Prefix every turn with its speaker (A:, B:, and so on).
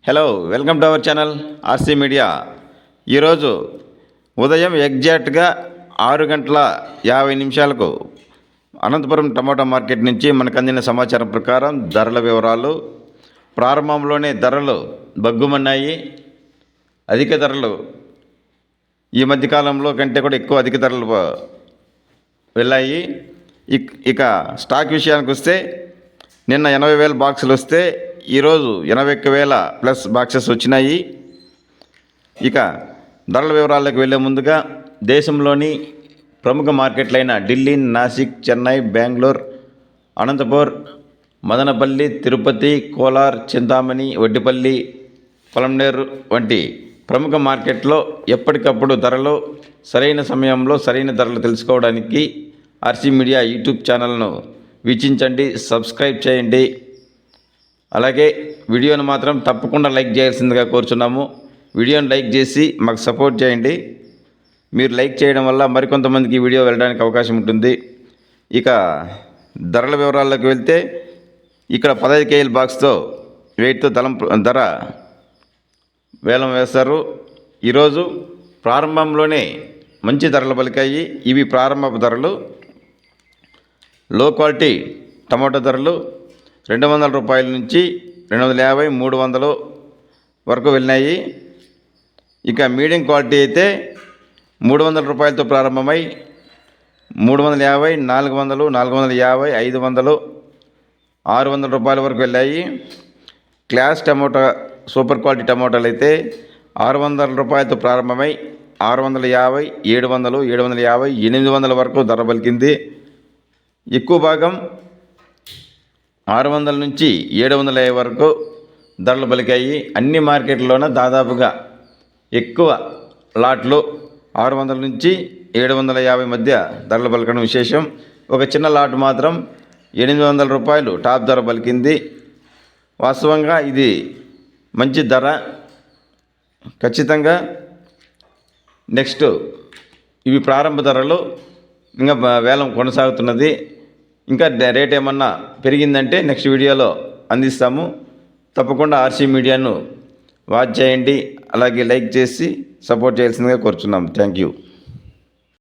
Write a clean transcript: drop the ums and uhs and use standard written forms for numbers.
A: Hello, welcome to our channel RC media. ఈరోజు ఉదయం ఎగ్జాక్ట్గా 6:50 అనంతపురం టమాటా మార్కెట్ నుంచి మనకు అందిన సమాచారం ప్రకారం ధరల వివరాలు. ప్రారంభంలోనే ధరలు బగ్గుమన్నాయి. అధిక ధరలు ఈ మధ్యకాలంలో కంటే కూడా ఎక్కువ అధిక ధరలు వెళ్ళాయి. ఇక స్టాక్ విషయానికి వస్తే నిన్న 80,000 బాక్సులు వస్తే ఈరోజు 81,000 ప్లస్ బాక్సెస్ వచ్చినాయి. ఇక ధరల వివరాలకు వెళ్ళే ముందుగా దేశంలోని ప్రముఖ మార్కెట్లైన ఢిల్లీ, నాసిక్, చెన్నై, బెంగళూరు, అనంతపూర్, మదనపల్లి, తిరుపతి, కోలార్, చింతామణి, వడ్డిపల్లి, పొలంనేరు వంటి ప్రముఖ మార్కెట్లో ఎప్పటికప్పుడు ధరలు సరైన సమయంలో సరైన ధరలు తెలుసుకోవడానికి ఆర్సీ మీడియా యూట్యూబ్ ఛానల్ను వీక్షించండి, సబ్స్క్రైబ్ చేయండి. అలాగే వీడియోను మాత్రం తప్పకుండా లైక్ చేయాల్సిందిగా కోరుచున్నాము. వీడియోను లైక్ చేసి మాకు సపోర్ట్ చేయండి. మీరు లైక్ చేయడం వల్ల మరికొంతమందికి వీడియో వెళ్ళడానికి అవకాశం ఉంటుంది. ఇక ధరల వివరాల్లోకి వెళ్తే ఇక్కడ 15 kg బాక్స్తో వెయిట్తో ధర వేలం వేస్తారు. ఈరోజు ప్రారంభంలోనే మంచి ధరలు పలికాయి. ఇవి ప్రారంభపు ధరలు. లో క్వాలిటీ టమాటో ధరలు 200 రూపాయల నుంచి 250, 300 వరకు వెళ్ళినాయి. ఇక మీడియం క్వాలిటీ అయితే 300 రూపాయలతో ప్రారంభమై 350, 400, 450, 500, 600 రూపాయల వరకు వెళ్ళాయి. క్లాస్ టమోటా సూపర్ క్వాలిటీ టమోటాలు అయితే 600 రూపాయలతో ప్రారంభమై 650, 700, 750, 800 వరకు ధర పలికింది. ఎక్కువ భాగం 600 నుంచి 750 వరకు ధరలు పలికాయి. అన్ని మార్కెట్లోనూ దాదాపుగా ఎక్కువ లాట్లు 600 నుంచి 750 మధ్య ధరలు పలకడం విశేషం. ఒక చిన్న లాట్ మాత్రం 800 రూపాయలు టాప్ ధర పలికింది. వాస్తవంగా ఇది మంచి ధర. ఖచ్చితంగా నెక్స్ట్ ఇవి ప్రారంభ ధరలు. ఇంకా వేలం కొనసాగుతున్నది. ఇంకా రేట్ ఏమన్నా పెరిగిందంటే నెక్స్ట్ వీడియోలో అందిస్తాము. తప్పకుండా ఆర్సీ మీడియాను వాచ్ చేయండి. అలాగే లైక్ చేసి సపోర్ట్ చేయాల్సిందిగా కోరుచున్నాం. Thank you.